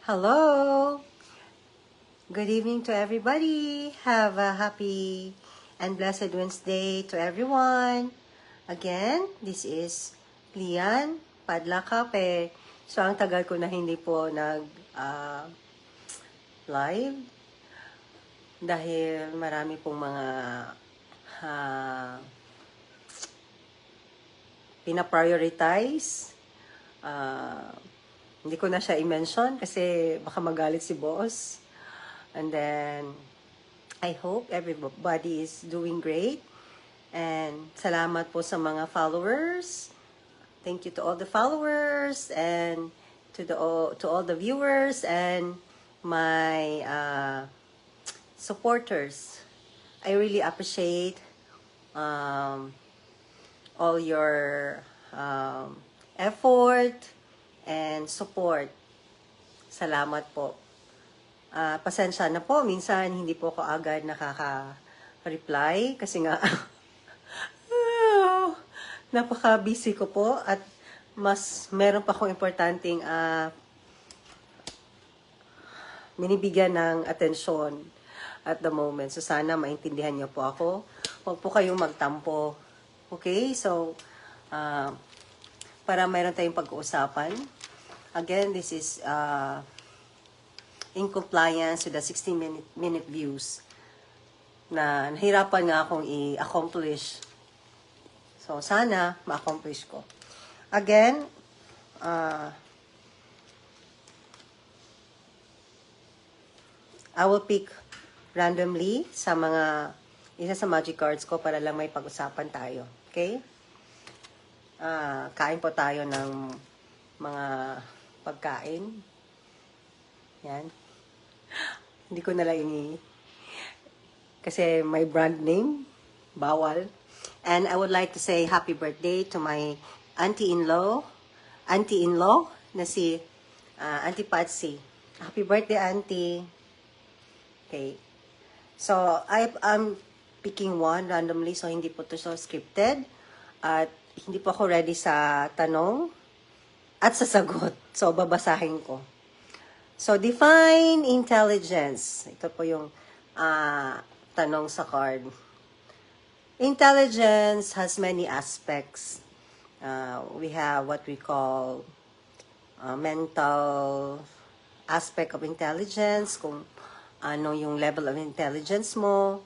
Hello! Good evening to everybody. Have a happy and blessed Wednesday to everyone. Again, this is Lian Padla Kape. So, ang tagal ko na hindi po live dahil marami pong mga pina-prioritize. Hindi ko na siya i-mention kasi baka magalit si boss. And then, I hope everybody is doing great. And salamat po sa mga followers. Thank you to all the followers and to all the viewers and my supporters. I really appreciate all your effort and support. Salamat po. Pasensya na po, minsan hindi po ako agad nakaka-reply kasi nga napaka-busy ko po at mas meron pa akong importanteng binibigyan ng atensyon at the moment. So sana maintindihan niyo po ako. Huwag po kayong magtampo. Okay? So, para mayroon tayong pag-uusapan. Again, this is in compliance with the 60-minute views na nahirapan nga akong i-accomplish. So, sana ma-accomplish ko. Again, I will pick randomly sa isa sa magic cards ko para lang may pag-usapan tayo. Okay? Kain po tayo ng mga pagkain. Yan. Hindi ko na lang kasi may brand name. Bawal. And I would like to say happy birthday to my auntie-in-law na si Auntie Patsy. Happy birthday, Auntie. Okay. So, I'm picking one randomly, so hindi po ito so scripted. At hindi po ako ready sa tanong at sa sagot. So, babasahin ko. So, define intelligence. Ito po yung tanong sa card. Intelligence has many aspects. We have what we call mental aspect of intelligence, kung ano yung level of intelligence mo,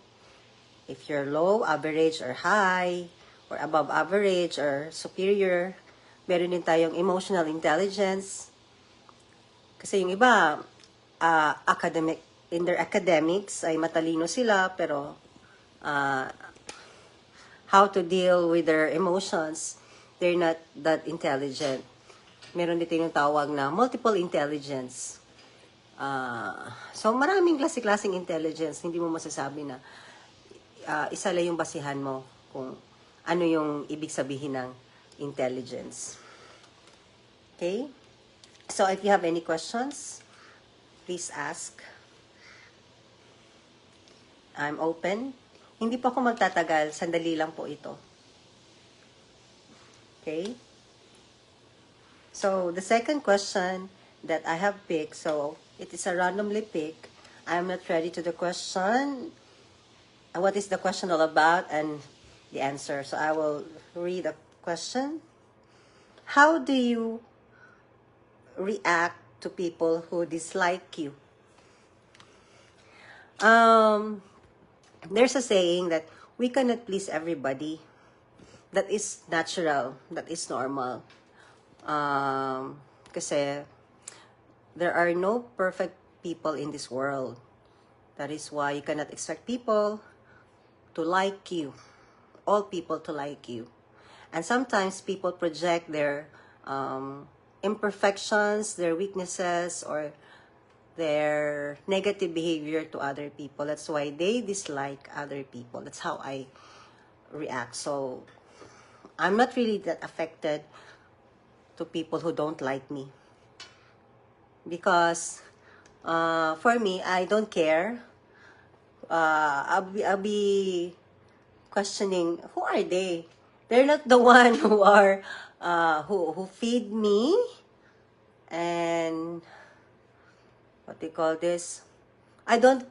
if you're low, average, or high, or above average, or superior. Meron din tayong emotional intelligence. Kasi yung iba, in their academics, ay matalino sila, pero how to deal with their emotions, they're not that intelligent. Meron din tinatawag na multiple intelligence. So, maraming klase-klaseng intelligence. Hindi mo masasabi na isa lang yung basihan mo kung ano yung ibig sabihin ng intelligence. Okay? So, if you have any questions, please ask. I'm open. Hindi po ako magtatagal. Sandali lang po ito. Okay? So, the second question that I have picked, so it is a randomly pick. I'm not ready to the question. What is the question all about and the answer. So, I will read the question. How do you react to people who dislike you? There's a saying that we cannot please everybody. That is natural. That is normal. Kasi there are no perfect people in this world. That is why you cannot expect people to like you. All people to like you. And sometimes people project their imperfections, their weaknesses, or their negative behavior to other people. That's why they dislike other people. That's how I react. So, I'm not really that affected to people who don't like me. Because, for me, I don't care. I'll be questioning, who are they? They're not the one who are, who feed me and they call this, I don't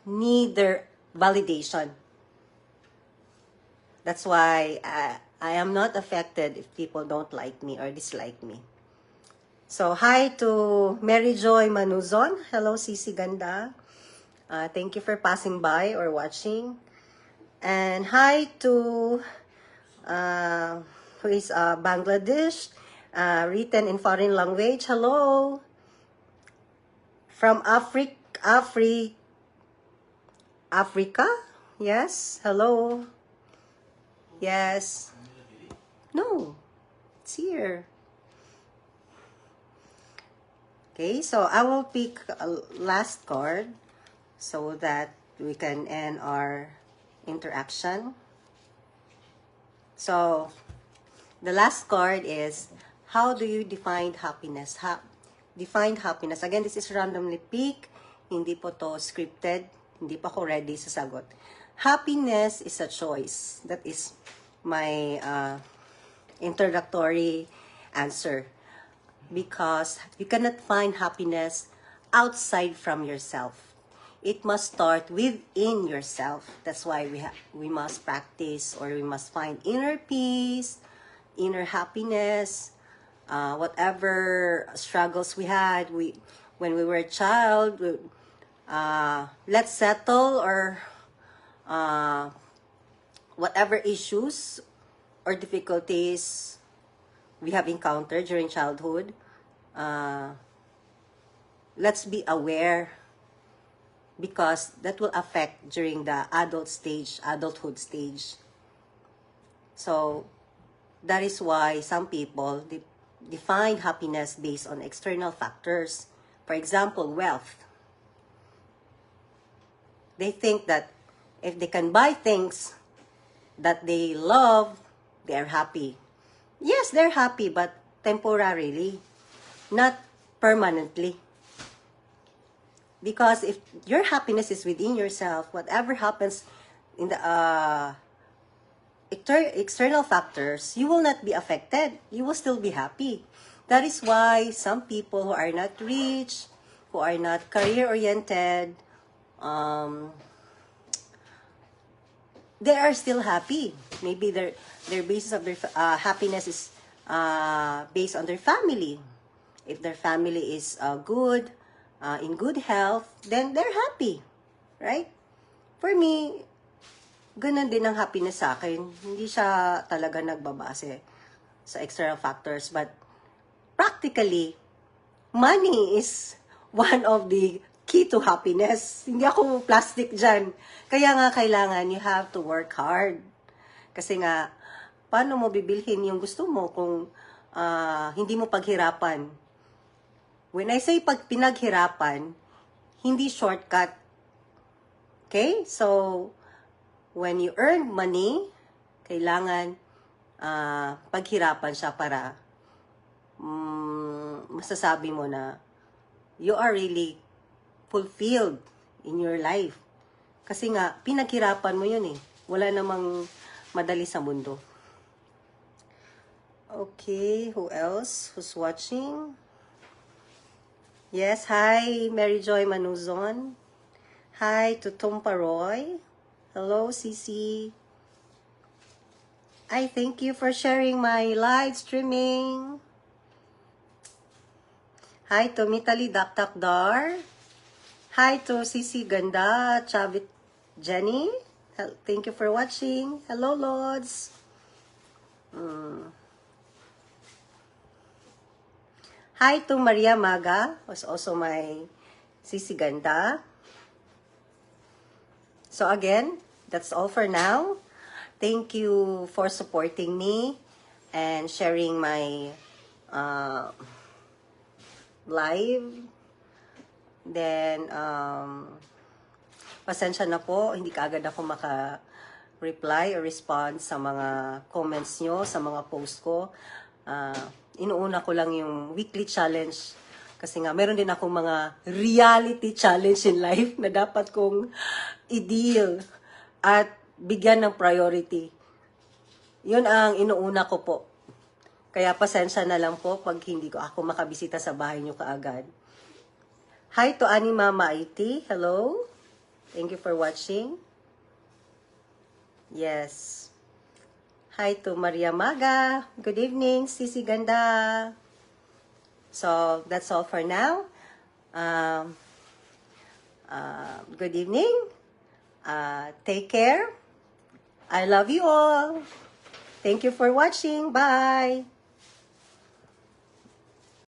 need their validation. That's why I am not affected if people don't like me or dislike me. So, hi to Mary Joy Manuzon. Hello, Sisi Ganda. Thank you for passing by or watching. And hi to who is Bangladesh, written in foreign language. Hello. From Africa? Yes. Hello. Yes. No. It's here. Okay, so I will pick a last card so that we can end our interaction. So, the last card is, how do you define happiness? Define happiness. Again, this is randomly picked. Hindi po to scripted. Hindi pa ko ready sa sagot. Happiness is a choice. That is my introductory answer. Because you cannot find happiness outside from yourself. It must start within yourself. That's why we must practice, or we must find inner peace, inner happiness, whatever struggles we had. When we were a child, let's settle, or whatever issues or difficulties we have encountered during childhood, let's be aware, because that will affect during the adulthood stage. So, that is why some people define happiness based on external factors. For example, wealth. They think that if they can buy things that they love, they are happy. Yes, they're happy, but temporarily, not permanently. Because if your happiness is within yourself, whatever happens in the external factors, you will not be affected. You will still be happy. That is why some people who are not rich, who are not career-oriented, they are still happy. Maybe their basis of their happiness is based on their family. If their family is good, in good health, then they're happy, right? For me, ganun din ang happiness sa akin. Hindi siya talaga nagbabase sa external factors, but practically, money is one of the key to happiness. Hindi ako plastic dyan. Kaya nga kailangan, you have to work hard. Kasi nga, paano mo bibilhin yung gusto mo kung hindi mo paghirapan? When I say pag pinaghirapan, hindi shortcut. Okay? So, when you earn money, kailangan paghirapan siya para masasabi mo na you are really fulfilled in your life. Kasi nga, pinaghirapan mo yun eh. Wala namang madali sa mundo. Okay, who else? Who's watching? Yes, hi, Mary Joy Manuzon. Hi to Tom Paroy. Hello, Cici. I thank you for sharing my live streaming. Hi to Mitali Daktakdar. Hi to Cici Ganda, Chavit Jenny. Thank you for watching. Hello, Lords. Hi to Maria Maga, was also my Cici Ganda. So again, that's all for now. Thank you for supporting me and sharing my live. Then, pasensya na po, hindi kaagad ako maka-reply or respond sa mga comments nyo, sa mga post ko. Inuuna ko lang yung weekly challenge kasi nga meron din akong mga reality challenge in life na dapat kong i-deal at bigyan ng priority. Yun ang inuuna ko po. Kaya pasensya na lang po pag hindi ko ako makabisita sa bahay nyo kaagad. Hi to Ani Mama IT. Hello. Thank you for watching. Yes. Hi to Maria Maga. Good evening, Sisi Ganda. So, that's all for now. Good evening. Take care. I love you all. Thank you for watching. Bye.